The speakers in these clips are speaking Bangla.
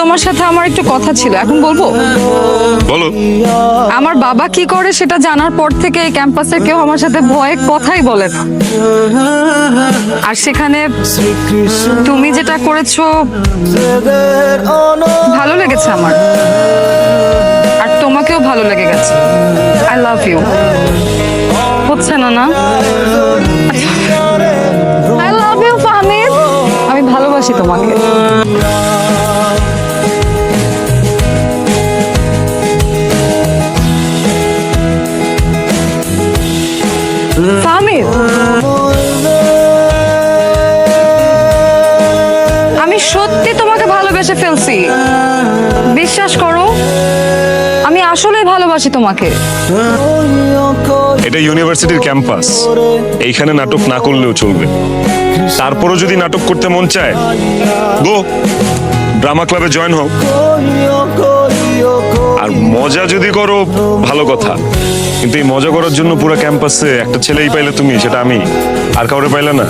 তোমার সাথে আমার একটু কথা ছিল, এখন বলবো? বলো। আমার বাবা কি করে সেটা জানার পর থেকে এই ক্যাম্পাসের কেউ আমার সাথে ভয়ে কথাই বলে না। আর সেখানে তুমি যেটা করেছো ভালো লেগেছে আমার, আর তোমাকেও ভালো লেগে গেছে। I love you. হচ্ছে না না? আই লাভ ইউ ফাহমিদ, আমি ভালোবাসি তোমাকে। ফাহমিদ, আমি সত্যি তোমাকে ভালোবেসে ফেলছি, বিশ্বাস করো। আমি আসলেই ভালোবাসি তোমাকে। এটা ইউনিভার্সিটির ক্যাম্পাস, এইখানে নাটক না করলেও চলবে। তারপরও যদি নাটক করতে মন চায়, গো ড্রামা ক্লাবে জয়েন হও। আর মজা যদি করো ভালো কথা, কিন্তু এই মজা করার জন্য পুরো ক্যাম্পাসে একটা ছেলেই পাইলে তুমি, সেটা আমি, আর কাউরে পাইলে না।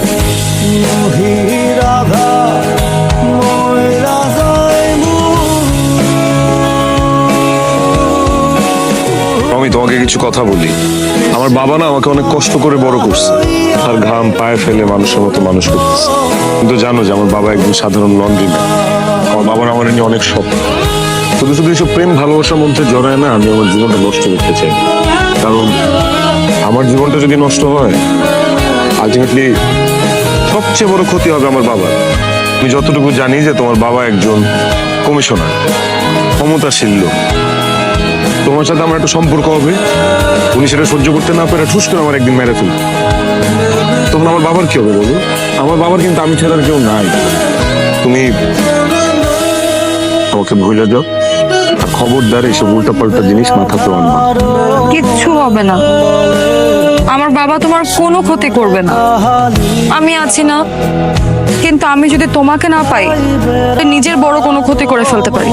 আমি তোমাকে কিছু কথা বলি। আমার বাবা না আমাকে অনেক কষ্ট করে বড় করছে, আর ঘাম পায়ে ফেলে মানুষের মতো মানুষ করতেছে। কিন্তু জানো যে আমার বাবা একজন সাধারণ লন্ড্রি ম্যান। আমার বাবার আমার নিয়ে অনেক স্বপ্ন। শুধু শুধু এইসব প্রেম ভালোবাসার মধ্যে জড়ায় না আমি আমার জীবনটা নষ্ট করতে চাই। কারণ আমার জীবনটা যদি নষ্ট হয়, আলটিমেটলি সবচেয়ে বড় ক্ষতি হবে আমার বাবার। আমি যতটুকু জানি যে তোমার বাবা একজন কমিশনার, ক্ষমতাশীল লোক। তোমার সাথে আমার একটা সম্পর্ক হবে, উনি সেটা সহ্য করতে না পারে ঠুস করে আমার একদিন মেরে ফেলবে। তখন আমার বাবার কি হবে বলো? আমার বাবার কিন্তু আমি ছাড়া আর কেউ নাই। তুমি আমাকে ভুলে যাও, আর খবরদার এইসব উল্টাপাল্টা জিনিস মাথাতে আনবা। কিচ্ছু হবে না, আমার বাবা তোমার কোনো ক্ষতি করবে না। আমি আছি না, কিন্তু আমি যদি তোমাকে না পাই, নিজের বড় কোনো ক্ষতি করে ফেলতে পারি।